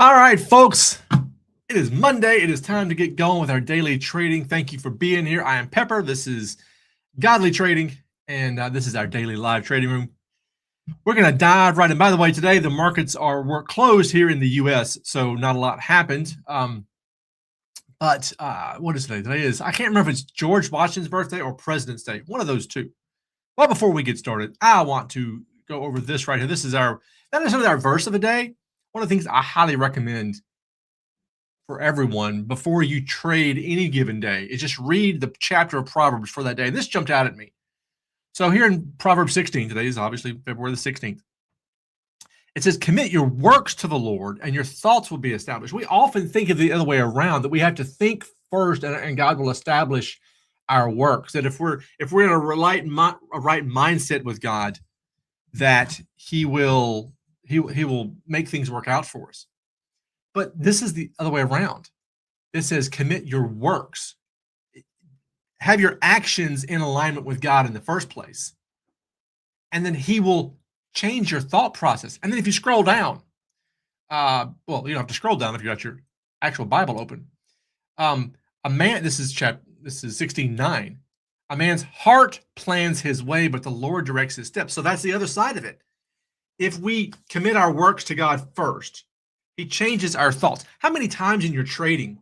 All right, folks. It is Monday. It is time to get going with our daily trading. Thank you for being here. I am Pepper. This is Godly Trading, and this is our daily live trading room. We're going to dive right in. By the way, today the markets were closed here in the U.S., so not a lot happened. But what is today? Today is, I can't remember if it's George Washington's birthday or President's Day. One of those two. Well, before we get started, I want to go over this right here. This is not necessarily our verse of the day. One of the things I highly recommend for everyone before you trade any given day is just read the chapter of Proverbs for that day. And this jumped out at me. So here in Proverbs 16, today is obviously February the 16th. It says, commit your works to the Lord and your thoughts will be established. We often think of the other way around, that we have to think first and God will establish our works. That if we're in a right mindset with God, that he will make things work out for us. But this is the other way around. It says, commit your works. Have your actions in alignment with God in the first place. And then he will change your thought process. And then if you scroll down, well, you don't have to scroll down if you got your actual Bible open. This is 16:9. A man's heart plans his way, but the Lord directs his steps. So that's the other side of it. If we commit our works to God first, he changes our thoughts. How many times in your trading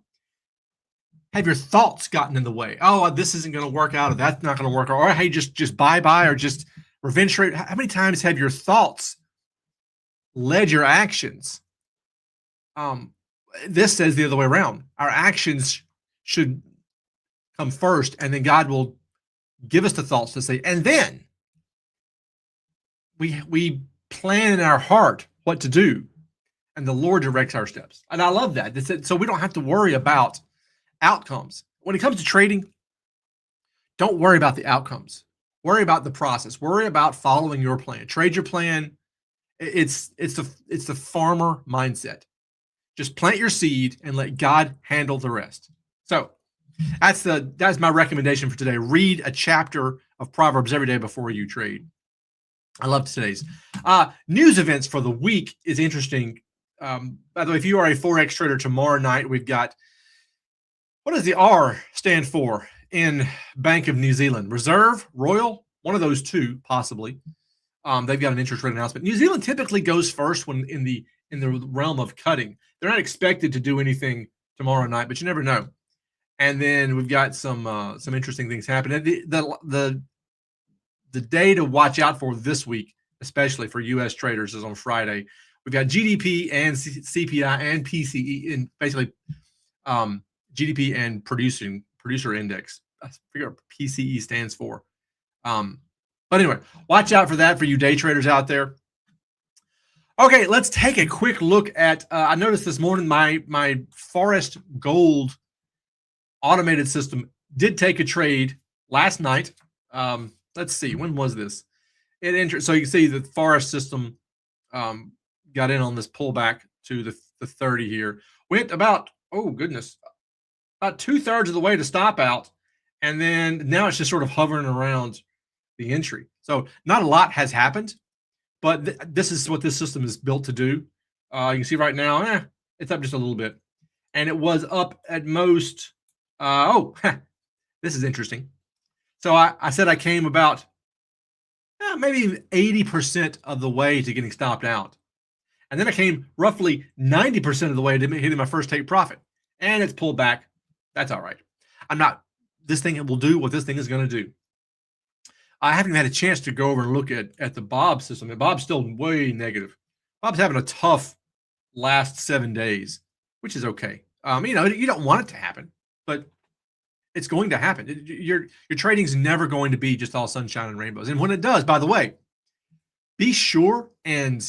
have your thoughts gotten in the way? Oh, this isn't going to work out, or that's not going to work, or hey, just bye, or just revenge trade. How many times have your thoughts led your actions? This says the other way around. Our actions should come first, and then God will give us the thoughts to say, and then we plan in our heart what to do, and the Lord directs our steps. And I love that. So we don't have to worry about outcomes. When it comes to trading, don't worry about the outcomes. Worry about the process. Worry about following your plan. Trade your plan. It's the farmer mindset. Just plant your seed and let God handle the rest. So that's my recommendation for today. Read a chapter of Proverbs every day before you trade. I love today's news events for the week is interesting. By the way, if you are a Forex trader, tomorrow night we've got, what does the R stand for in Bank of New Zealand? Reserve, Royal, one of those two possibly. They've got an interest rate announcement. New Zealand typically goes first when in the realm of cutting. They're not expected to do anything tomorrow night, but you never know. And then we've got some interesting things happening. The day to watch out for this week, especially for U.S. traders, is on Friday. We've got GDP and CPI and PCE, and basically GDP and producer index. I forget what PCE stands for. But anyway, watch out for that for you day traders out there. Okay, let's take a quick look at. I noticed this morning my Forest Gold automated system did take a trade last night. Let's see, when was this? It entered. So you can see the Forest system got in on this pullback to the 30 here. Went about, oh goodness, about 2/3 of the way to stop out, and then now it's just sort of hovering around the entry. So not a lot has happened, but this is what this system is built to do. You can see right now, it's up just a little bit, and it was up at most. This is interesting. So I said I came about maybe 80% of the way to getting stopped out. And then I came roughly 90% of the way to hitting my first take profit. And it's pulled back. That's all right. This thing will do what this thing is going to do. I haven't even had a chance to go over and look at the Bob system. And Bob's still way negative. Bob's having a tough last 7 days, which is okay. You don't want it to happen, but it's going to happen. Your trading's never going to be just all sunshine and rainbows. And when it does, by the way, be sure and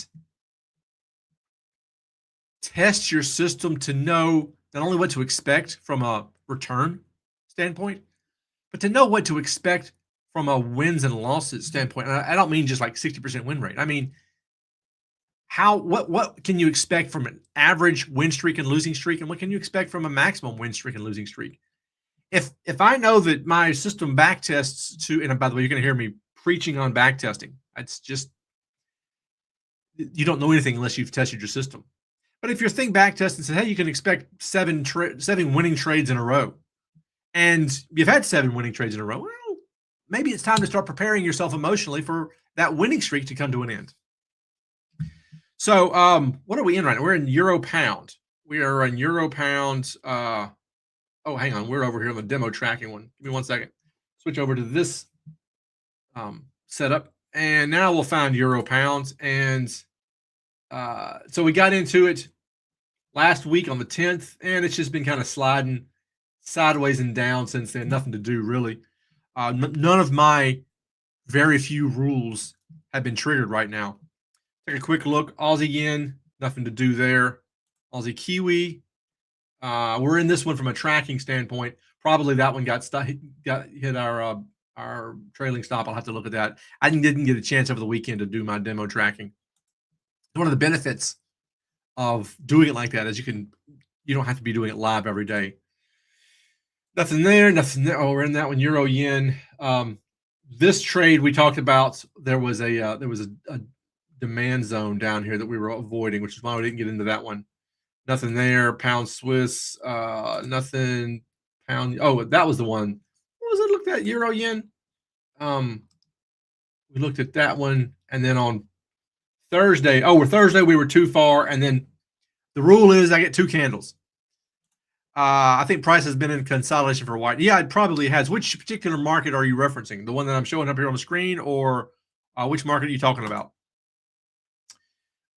test your system to know not only what to expect from a return standpoint, but to know what to expect from a wins and losses standpoint. And I don't mean just like 60% win rate. I mean, what can you expect from an average win streak and losing streak, and what can you expect from a maximum win streak and losing streak? If I know that my system back tests to, and by the way, you're going to hear me preaching on back testing. It's just, you don't know anything unless you've tested your system. But if you think back to us and say, hey, you can expect seven winning trades in a row, and you've had 7 winning trades in a row, well, maybe it's time to start preparing yourself emotionally for that winning streak to come to an end. So what are we in right now? We're in euro pound. We are in euro pound. Oh, hang on. We're over here on the demo tracking one. Give me 1 second. Switch over to this setup. And now we'll find euro pounds. And so we got into it last week on the 10th, and it's just been kind of sliding sideways and down since then. Nothing to do, really. None of my very few rules have been triggered right now. Take a quick look. Aussie yen, nothing to do there. Aussie Kiwi. We're in this one from a tracking standpoint. Probably that one got hit our trailing stop. I'll have to look at that. I didn't get a chance over the weekend to do my demo tracking. One of the benefits of doing it like that is you don't have to be doing it live every day. Nothing there, nothing there. Oh, we're in that one. Euro yen. This trade we talked about, there was a demand zone down here that we were avoiding, which is why we didn't get into that one. Nothing there. Pound Swiss, nothing. Pound. Oh, that was the one. What was it? Looked at euro yen. We looked at that one, and then on Thursday. Oh, Thursday we were too far, and then the rule is I get 2 candles. I think price has been in consolidation for a while. Yeah, it probably has. Which particular market are you referencing? The one that I'm showing up here on the screen, or which market are you talking about?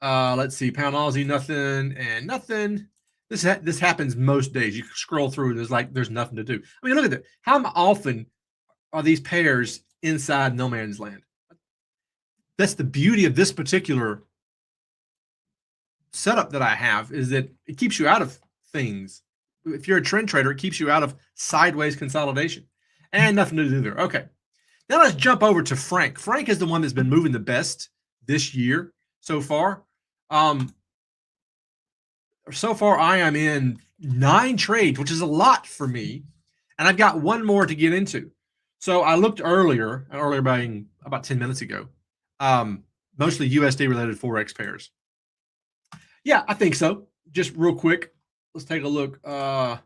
Let's see. Pound Aussie, nothing and nothing. This happens most days. You scroll through, there's nothing to do. I mean, look at that. How often are these pairs inside no man's land? That's the beauty of this particular setup that I have, is that it keeps you out of things. If you're a trend trader, it keeps you out of sideways consolidation. And nothing to do there. Okay. Now let's jump over to Franc. Franc is the one that's been moving the best this year so far. So far, I am in 9 trades, which is a lot for me. And I've got 1 more to get into. So I looked earlier being about 10 minutes ago, mostly USD-related Forex pairs. Yeah, I think so. Just real quick. Let's take a look. I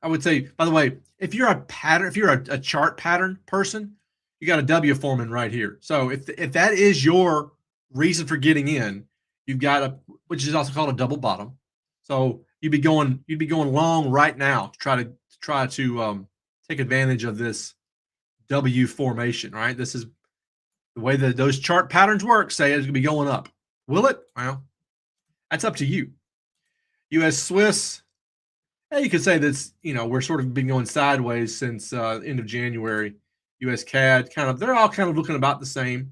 would say, by the way, if you're a chart pattern person, you got a W Foreman right here. So if that is your reason for getting in, you've got which is also called a double bottom. So you'd be going long right now to try to take advantage of this W formation, right? This is the way that those chart patterns work. Say it's going to be going up. Will it? Well, that's up to you. U.S. Swiss, you could say that's, we're sort of been going sideways since end of January. U.S. CAD, they're all kind of looking about the same.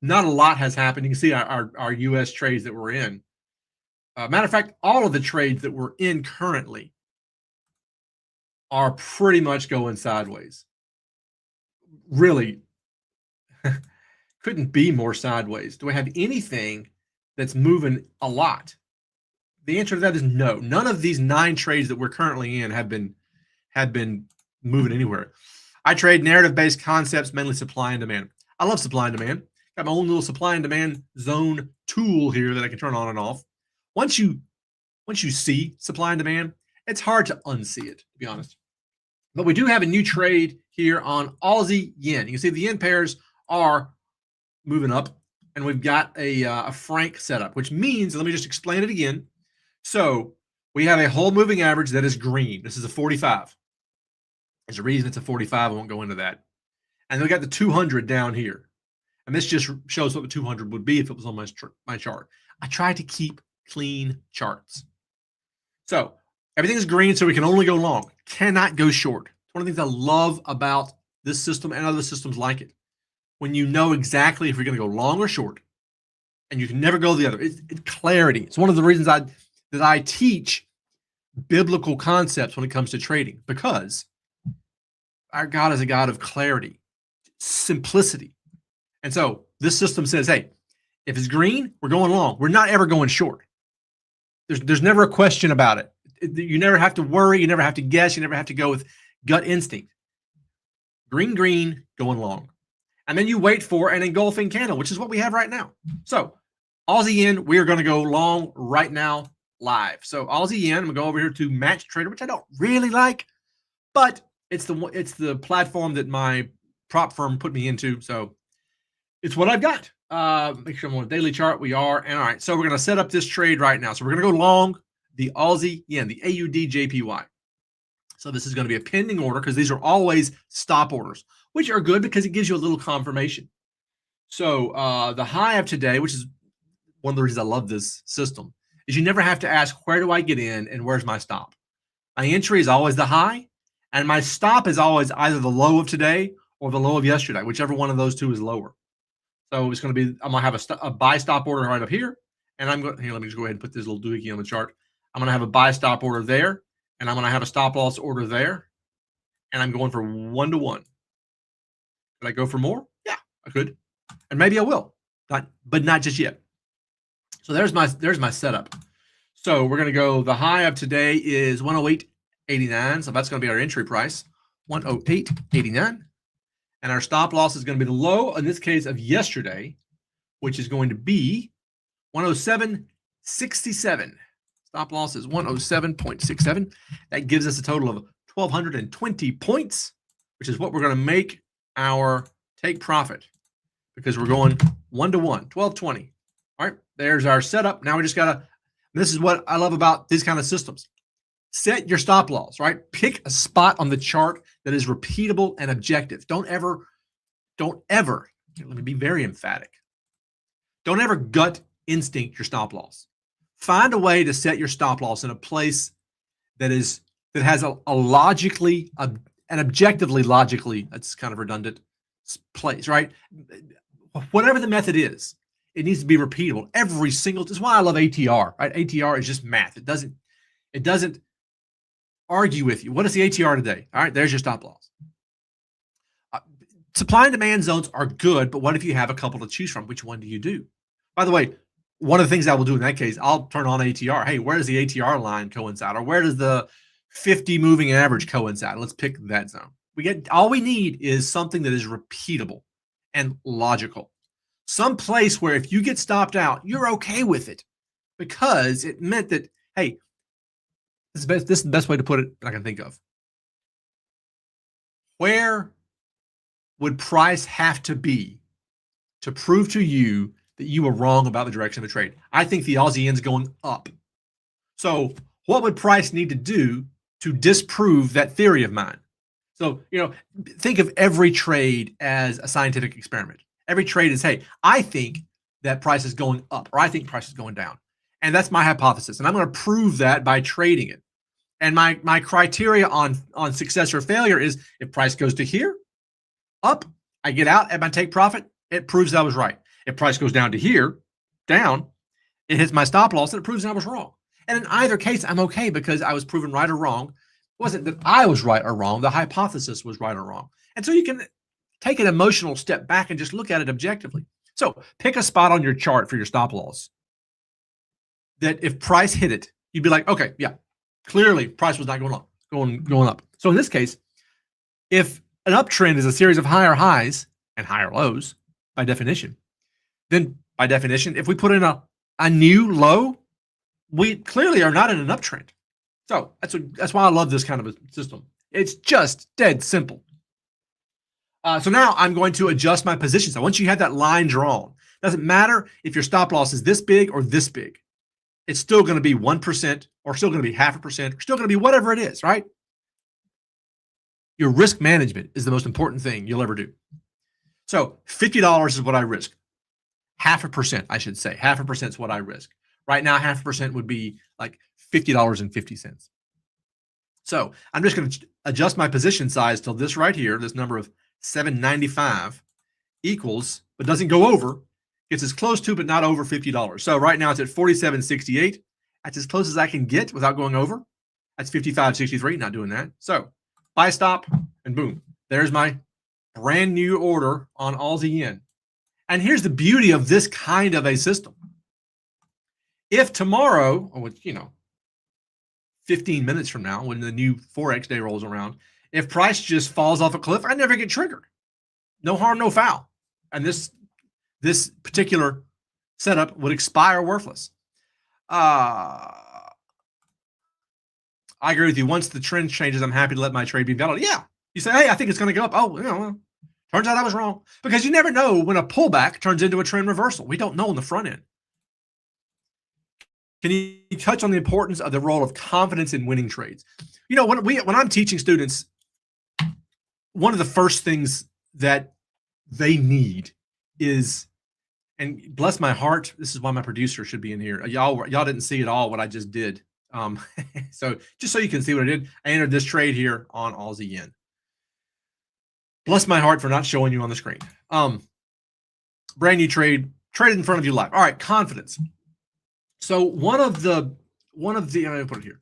Not a lot has happened. You can see our U.S. trades that we're in. Matter of fact, all of the trades that we're in currently are pretty much going sideways. Really, couldn't be more sideways. Do I have anything that's moving a lot? The answer to that is no. None of these 9 trades that we're currently in have been moving anywhere. I trade narrative-based concepts, mainly supply and demand. I love supply and demand. Got my own little supply and demand zone tool here that I can turn on and off. Once you see supply and demand, it's hard to unsee it, to be honest. But we do have a new trade here on Aussie yen. You can see the yen pairs are moving up, and we've got a franc setup, which means, let me just explain it again. So we have a whole moving average that is green. This is a 45. There's a reason it's a 45. I won't go into that. And we got the 200 down here. And this just shows what the 200 would be if it was on my chart. I try to keep clean charts. So everything is green, so we can only go long. Cannot go short. It's one of the things I love about this system and other systems like it. When you know exactly if you're going to go long or short, and you can never go the other. It's clarity. It's one of the reasons that I teach biblical concepts when it comes to trading, because our God is a God of clarity, simplicity. And so this system says, hey, if it's green, we're going long. We're not ever going short. There's never a question about it. You never have to worry. You never have to guess. You never have to go with gut instinct. Green, green, going long. And then you wait for an engulfing candle, which is what we have right now. So Aussie yen, we are going to go long right now live. So Aussie yen, I'm going to go over here to Match Trader, which I don't really like, but it's the platform that my prop firm put me into. So it's what I've got. Make sure I'm on a daily chart. We are. And all right, so we're going to set up this trade right now. So we're going to go long the Aussie yen, the AUD JPY. So this is going to be a pending order because these are always stop orders, which are good because it gives you a little confirmation. So the high of today, which is one of the reasons I love this system, is you never have to ask, where do I get in and where's my stop? My entry is always the high, and my stop is always either the low of today or the low of yesterday, whichever one of those two is lower. So it's going to be, I'm going to have a buy stop order right up here, and I'm going, here, let me just go ahead and put this little doohickey on the chart. I'm going to have a buy stop order there, and I'm going to have a stop loss order there, and I'm going for 1-to-1. Could I go for more? Yeah, I could, and maybe I will, but not just yet. So there's my setup. So we're going to go, the high of today is 108.89. So that's going to be our entry price, 108.89. And our stop loss is going to be the low, in this case, of yesterday, which is going to be 107.67. Stop loss is 107.67. That gives us a total of 1,220 points, which is what we're going to make our take profit, because we're going 1-to-1, 1220. All right, there's our setup. Now we just got to, this is what I love about these kind of systems. Set your stop loss, right? Pick a spot on the chart that is repeatable and objective. Don't ever, let me be very emphatic. Don't ever gut instinct your stop loss. Find a way to set your stop loss in a place that has a logically, an objectively logically, that's kind of redundant, place, right? Whatever the method is, it needs to be repeatable every single. That's why I love ATR, right? ATR is just math. It doesn't argue with you. What is the ATR today? All right, there's your stop loss. Supply and demand zones are good, but what if you have a couple to choose from? Which one do you do? By the way, one of the things I will do in that case, I'll turn on ATR. Hey, where does the ATR line coincide? Or where does the 50 moving average coincide? Let's pick that zone. All we need is something that is repeatable and logical. Some place where if you get stopped out, you're okay with it, because it meant that, hey, this is the best way to put it that I can think of. Where would price have to be to prove to you that you were wrong about the direction of the trade? I think the Aussie yen's going up. So what would price need to do to disprove that theory of mine? So, think of every trade as a scientific experiment. Every trade is, hey, I think that price is going up, or I think price is going down. And that's my hypothesis. And I'm going to prove that by trading it. And my criteria on success or failure is, if price goes to here, up, I get out at my take profit, it proves I was right. If price goes down to here, down, it hits my stop loss, and it proves I was wrong. And in either case, I'm okay, because I was proven right or wrong. It wasn't that I was right or wrong. The hypothesis was right or wrong. And so you can take an emotional step back and just look at it objectively. So pick a spot on your chart for your stop loss that if price hit it, you'd be like, okay, yeah, clearly price was not going up, going up. So in this case, if an uptrend is a series of higher highs and higher lows by definition, then by definition, if we put in a new low, we clearly are not in an uptrend. So that's why I love this kind of a system. It's just dead simple. So now I'm going to adjust my position. So once you have that line drawn, doesn't matter if your stop loss is this big or this big. It's still going to be 1%, or still going to be 0.5%, or still going to be whatever it is, right? Your risk management is the most important thing you'll ever do. So $50 is what I risk. 0.5%, I should say. 0.5% is what I risk. Right now, 0.5% would be like $50.50. So I'm just going to adjust my position size till this right here, this number of 795 equals, but doesn't go over, gets as close to, but not over $50. So right now it's at 47.68. That's as close as I can get without going over. That's 55.63, not doing that. So buy stop, and boom, there's my brand new order on Aussie yen. And here's the beauty of this kind of a system. If tomorrow, or 15 minutes from now, when the new Forex day rolls around, if price just falls off a cliff, I never get triggered. No harm, no foul. And this particular setup would expire worthless. Uh, I agree with you. Once the trend changes, I'm happy to let my trade be valid. Yeah. You say, hey, I think it's going to go up. Oh, well, turns out I was wrong. Because you never know when a pullback turns into a trend reversal. We don't know on the front end. Can you touch on the importance of the role of confidence in winning trades? When I'm teaching students, one of the first things that they need is, and bless my heart, this is why my producer should be in here. Y'all didn't see at all what I just did. So just so you can see what I did, I entered this trade here on Aussie yen. Bless my heart for not showing you on the screen. Brand new trade in front of you live. All right, confidence. So one of the I'm gonna put it here.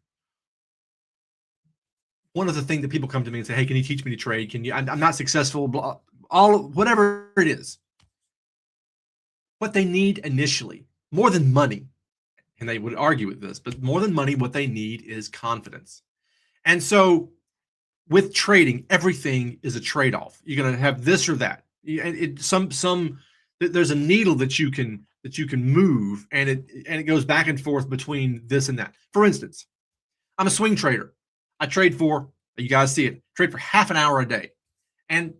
One of the things that people come to me and say, hey, can you teach me to trade? Can you, I'm not successful, blah, whatever it is. What they need initially, more than money, and they would argue with this, but more than money, what they need is confidence. And so with trading, everything is a trade-off. You're going to have this or that. There's a needle that you can move, and it goes back and forth between this and that. For instance, I'm a swing trader. I trade for, you guys see it, trade for half an hour a day. And,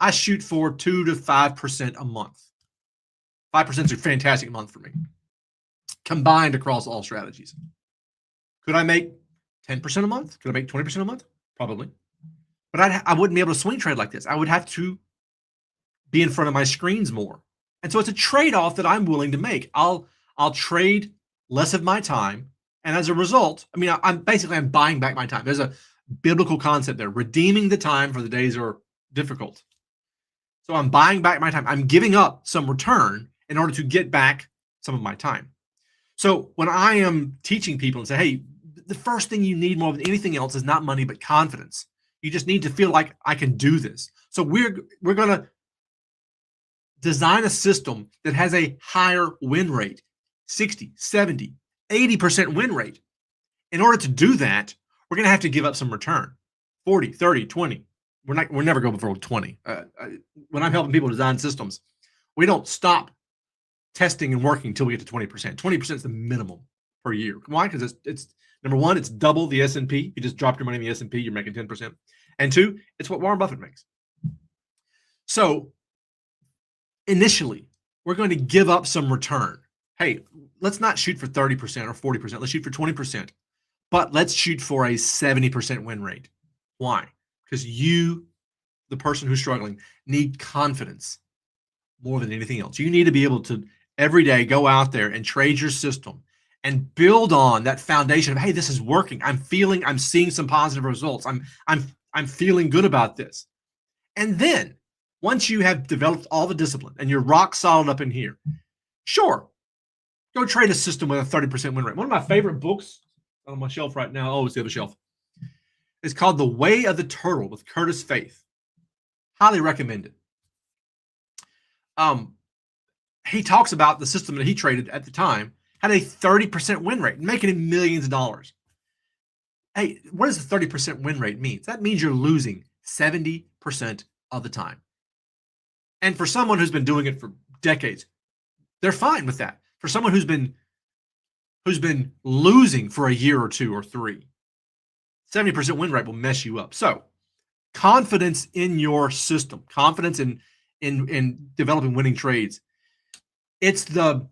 I shoot for 2 to 5% a month. 5% is a fantastic month for me, combined across all strategies. Could I make 10% a month? Could I make 20% a month? Probably. But I wouldn't be able to swing trade like this. I would have to be in front of my screens more. And so it's a trade-off that I'm willing to make. I'll trade less of my time. And as a result, I'm buying back my time. There's a biblical concept there, redeeming the time for the days are difficult. So I'm buying back my time. I'm giving up some return in order to get back some of my time. So when I am teaching people and say, hey, the first thing you need more than anything else is not money, but confidence. You just need to feel like I can do this. So we're going to design a system that has a higher win rate, 60, 70, 80% win rate. In order to do that, we're going to have to give up some return, 40, 30, 20. We're never going before 20. When I'm helping people design systems, we don't stop testing and working until we get to 20%. 20% is the minimum per year. Why? Because it's number one, it's double the S&P. You just dropped your money in the S&P, you're making 10%. And two, it's what Warren Buffett makes. So initially, we're going to give up some return. Hey, let's not shoot for 30% or 40%. Let's shoot for 20%. But let's shoot for a 70% win rate. Why? Because you, the person who's struggling, need confidence more than anything else. You need to be able to every day go out there and trade your system and build on that foundation of, hey, this is working. I'm seeing some positive results. I'm feeling good about this. And then once you have developed all the discipline and you're rock solid up in here, sure, go trade a system with a 30% win rate. One of my favorite books on my shelf right now, oh, it's the other shelf. It's called The Way of the Turtle with Curtis Faith. Highly recommend it. He talks about the system that he traded at the time had a 30% win rate, making him millions of dollars. Hey, what does the 30% win rate mean? That means you're losing 70% of the time. And for someone who's been doing it for decades, they're fine with that. For someone who's been losing for a year or two or three, 70% win rate will mess you up. So confidence in your system, confidence in developing winning trades. It's the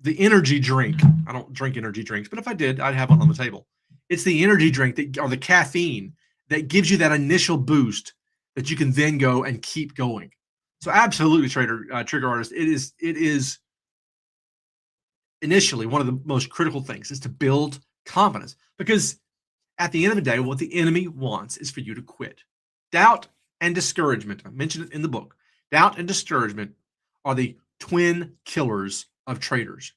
energy drink. I don't drink energy drinks, but if I did, I'd have one on the table. It's the energy drink or the caffeine that gives you that initial boost that you can then go and keep going. So absolutely, trigger artist, it is initially one of the most critical things is to build confidence, because at the end of the day, what the enemy wants is for you to quit. Doubt and discouragement, I mentioned it in the book, doubt and discouragement are the twin killers of traders.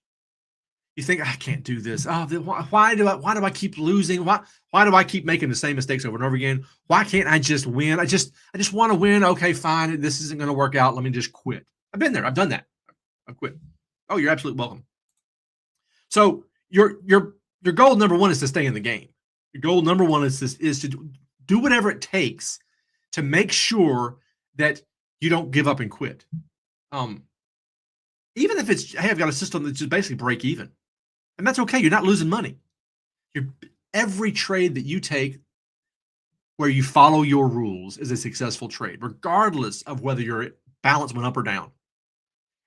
You think, I can't do this. Oh, why do I keep losing? Why do I keep making the same mistakes over and over again? Why can't I just win? I just want to win. Okay, fine. This isn't going to work out. Let me just quit. I've been there. I've done that. I've quit. Oh, you're absolutely welcome. So your goal number one is to stay in the game. Your goal number one is to do whatever it takes to make sure that you don't give up and quit. even if it's, hey, I've got a system that's just basically break even, and that's okay. You're not losing money. Every trade that you take where you follow your rules is a successful trade, regardless of whether your balance went up or down.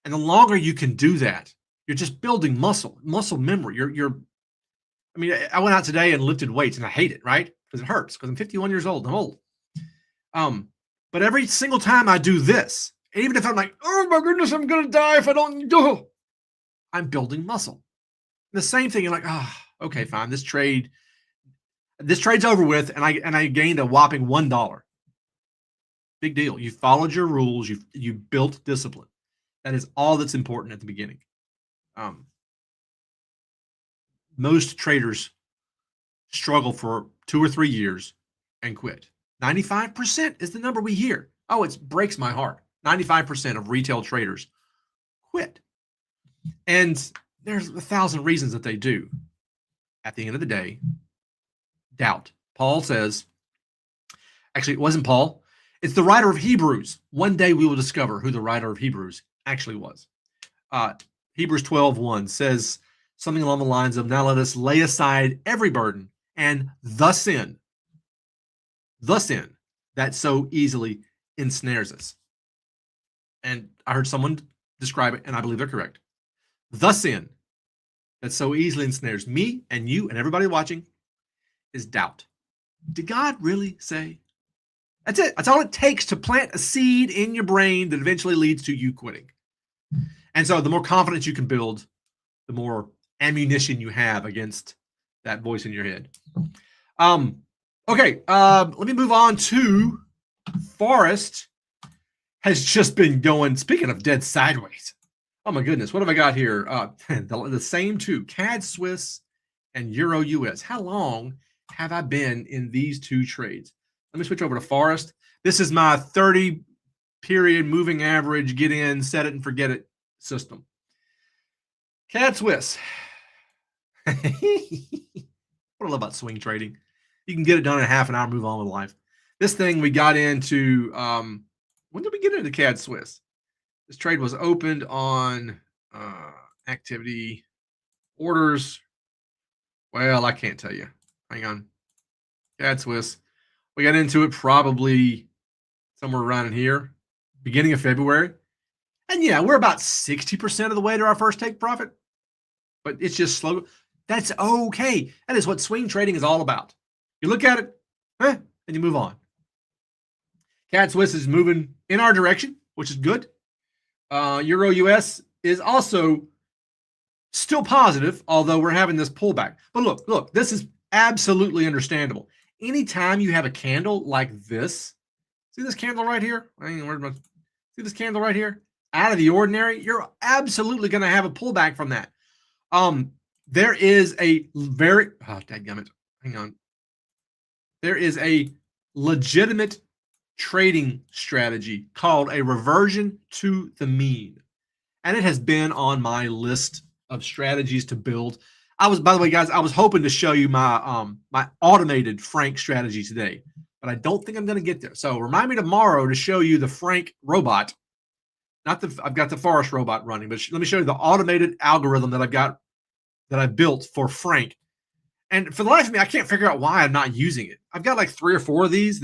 And the longer you can do that, you're just building muscle memory. I mean, I went out today and lifted weights, and I hate it, right? Because it hurts. Because I'm 51 years old. I'm old. But every single time I do this, even if I'm like, oh my goodness, I'm gonna die if I don't do it, I'm building muscle. And the same thing. You're like, okay, fine. This trade's over with, and I gained a whopping $1. Big deal. You followed your rules. You built discipline. That is all that's important at the beginning. Most traders struggle for 2 or 3 years and quit. 95% is the number we hear. Oh, it breaks my heart. 95% of retail traders quit. And there's 1,000 reasons that they do. At the end of the day, doubt. Paul says, actually, it wasn't Paul. It's the writer of Hebrews. One day we will discover who the writer of Hebrews actually was. Hebrews 12:1 says something along the lines of, now let us lay aside every burden and the sin that so easily ensnares us. And I heard someone describe it, and I believe they're correct. The sin that so easily ensnares me and you and everybody watching is doubt. Did God really say? That's it. That's all it takes to plant a seed in your brain that eventually leads to you quitting. And so the more confidence you can build, the more ammunition you have against that voice in your head. Okay, let me move on to Forrest. Has just been going, speaking of dead sideways. Oh my goodness, what have I got here? The same two, CAD Swiss and Euro US. How long have I been in these two trades? Let me switch over to Forrest. This is my 30 period moving average, get in, set it and forget it system. CAD Swiss. What I love about swing trading. You can get it done in half an hour, move on with life. This thing we got into, when did we get into CAD Swiss? This trade was opened on activity orders. Well, I can't tell you. Hang on. CAD Swiss. We got into it probably somewhere around in here, beginning of February. And yeah, we're about 60% of the way to our first take profit, but it's just slow. That's okay. That is what swing trading is all about. You look at it, and you move on. CAD Swiss is moving in our direction, which is good. Euro US is also still positive, although we're having this pullback. But look, this is absolutely understandable. Anytime you have a candle like this, see this candle right here? See this candle right here? Out of the ordinary, you're absolutely going to have a pullback from that. There is a very, dadgummit, hang on. There is a legitimate trading strategy called a reversion to the mean. And it has been on my list of strategies to build. By the way, guys, I was hoping to show you my my automated Frank strategy today, but I don't think I'm going to get there. So remind me tomorrow to show you the Frank robot. I've got the Forrest robot running, but let me show you the automated algorithm that I've built for Frank. And for the life of me, I can't figure out why I'm not using it. I've got like 3 or 4 of these.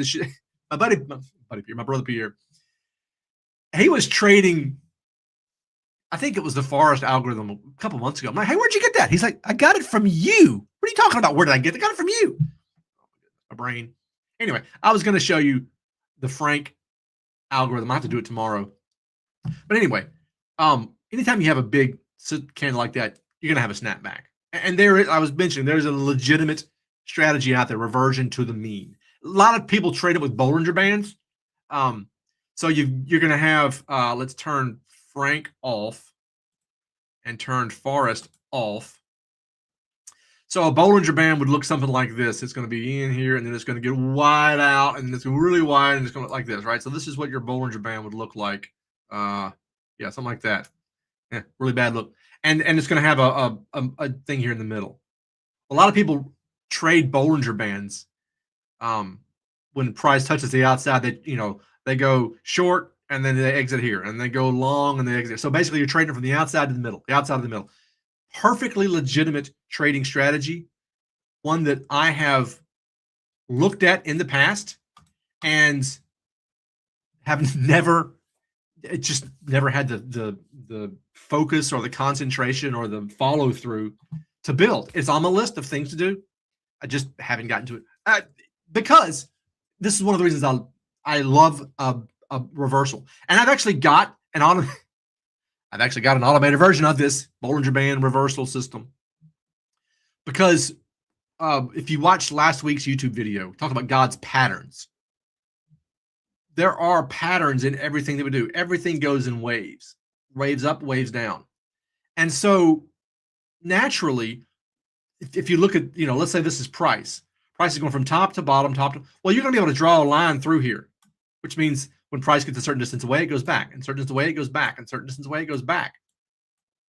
My buddy Pierre, my brother Pierre, he was trading. I think it was the Forrest algorithm a couple months ago. I'm like, hey, where'd you get that? He's like, I got it from you. What are you talking about? Where did I get it? I got it from you. My brain. Anyway, I was going to show you the Frank algorithm. I have to do it tomorrow. But anyway, anytime you have a big candle like that, you're going to have a snapback. And I was mentioning, there's a legitimate strategy out there, reversion to the mean. A lot of people trade it with Bollinger Bands. So you're going to have, let's turn Frank off and turn Forrest off. So a Bollinger Band would look something like this. It's going to be in here, and then it's going to get wide out, and it's going to be really wide, and it's going to look like this, right? So this is what your Bollinger Band would look like. Yeah, something like that. Yeah, really bad look. And it's going to have a thing here in the middle. A lot of people trade Bollinger Bands when price touches the outside. They go short and then they exit here, and they go long and they exit. So basically, you're trading from the outside to the middle, the outside to the middle. Perfectly legitimate trading strategy, one that I have looked at in the past and have never, it just never had the focus or the concentration or the follow through to build. It's on my list of things to do. I just haven't gotten to it because this is one of the reasons I love a reversal. And I've actually got an automated version of this Bollinger Band reversal system because if you watched last week's YouTube video, talk about God's patterns. There are patterns in everything that we do. Everything goes in waves up, waves down. And so naturally, if you look at, let's say this is price. Price is going from top to bottom, well, you're going to be able to draw a line through here, which means when price gets a certain distance away, it goes back, and certain distance away, it goes back, and certain distance away, it goes back.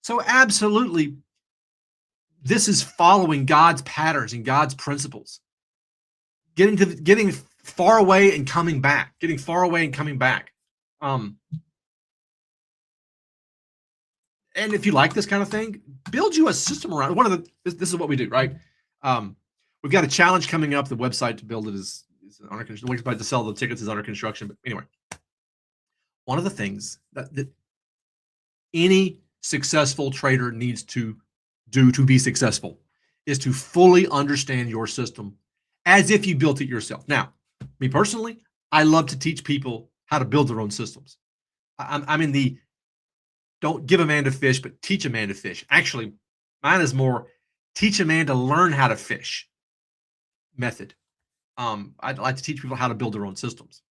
So absolutely, this is following God's patterns and God's principles. Getting far away and coming back, getting far away and coming back. And if you like this kind of thing, build you a system around. This is what we do, right? We've got a challenge coming up. The website to build it is under construction. The website to sell the tickets is under construction. But anyway, one of the things that any successful trader needs to do to be successful is to fully understand your system as if you built it yourself. Now, me personally, I love to teach people how to build their own systems. I'm in the don't give a man to fish, but teach a man to fish. Actually, mine is more teach a man to learn how to fish method. I'd like to teach people how to build their own systems.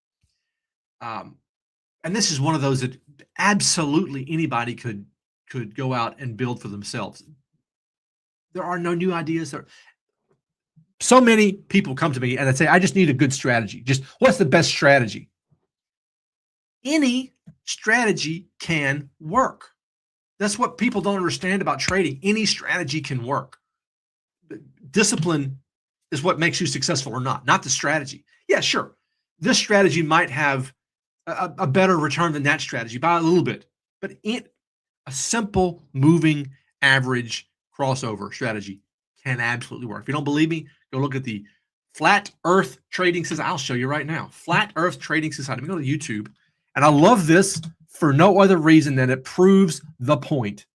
And this is one of those that absolutely anybody could go out and build for themselves. There are no new ideas. So many people come to me and they say, I just need a good strategy. Just what's the best strategy? Any strategy can work. That's what people don't understand about trading. Any strategy can work. Discipline is what makes you successful or not the strategy. Yeah, sure. This strategy might have a better return than that strategy by a little bit, but a simple moving average crossover strategy can absolutely work. If you don't believe me, go look at the Flat Earth Trading Society. I'll show you right now. Flat Earth Trading Society. I'm going to go to YouTube. And I love this for no other reason than it proves the point.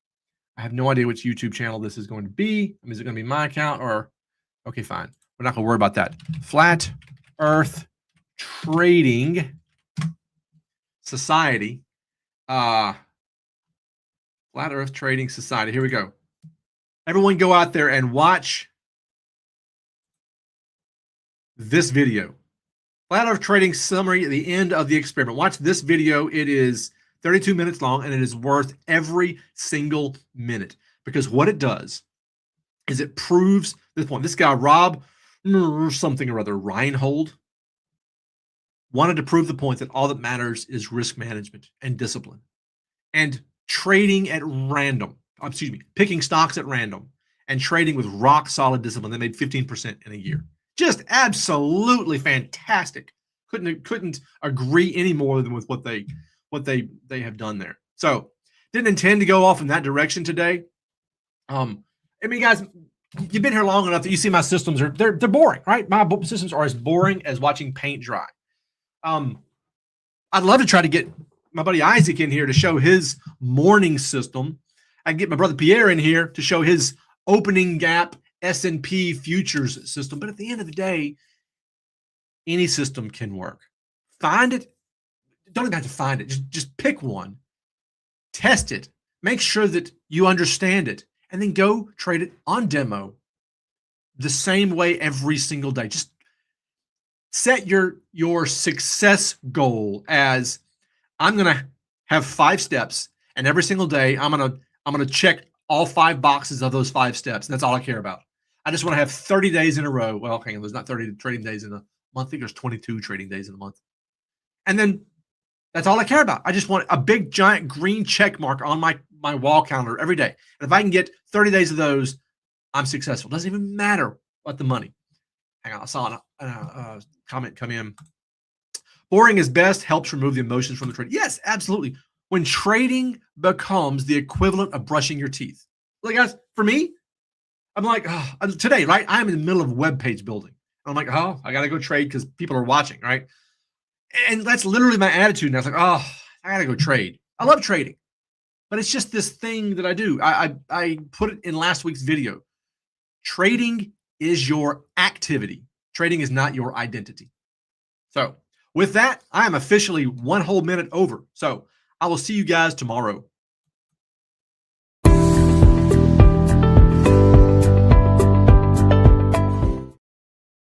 I have no idea which YouTube channel this is going to be. I mean, is it going to be my account or? Okay, fine. We're not going to worry about that. Flat Earth Trading Society. Flat Earth Trading Society. Here we go. Everyone go out there and watch this video. Flat Earth Trading Summary at the end of the experiment. Watch this video. It is 32 minutes long, and it is worth every single minute because what it does is it proves this point. This guy, Rob something or other, Reinhold, wanted to prove the point that all that matters is risk management and discipline. And trading at random, picking stocks at random and trading with rock solid discipline. They made 15% in a year. Just absolutely fantastic. Couldn't agree any more than with what they have done there. So didn't intend to go off in that direction today. I mean, guys, you've been here long enough that you see my systems they're boring, right? My systems are as boring as watching paint dry. I'd love to try to get my buddy Isaac in here to show his morning system. I can get my brother Pierre in here to show his opening gap S&P futures system. But at the end of the day, any system can work. Find it. Don't even have to find it. Just pick one. Test it. Make sure that you understand it. And then go trade it on demo the same way every single day. Just set your success goal as I'm going to have 5 steps, and every single day I'm going to check all 5 boxes of those 5 steps. And that's all I care about. I just want to have 30 days in a row. Well, okay, there's not 30 trading days in a month. I think there's 22 trading days in a month. And then that's all I care about. I just want a big giant green check mark on my wall calendar every day. And if I can get 30 days of those, I'm successful. Doesn't even matter what the money. Hang on, I saw a comment come in. Boring is best helps remove the emotions from the trade. Yes, absolutely. When trading becomes the equivalent of brushing your teeth. Like, guys, for me, I'm like, oh, today, right? I'm in the middle of web page building. I'm like, oh, I got to go trade because people are watching, right? And that's literally my attitude. And I was like, oh, I got to go trade. I love trading, but it's just this thing that I do. I put it in last week's video. Trading is your activity. Trading is not your identity. So with that, I am officially one whole minute over. So I will see you guys tomorrow.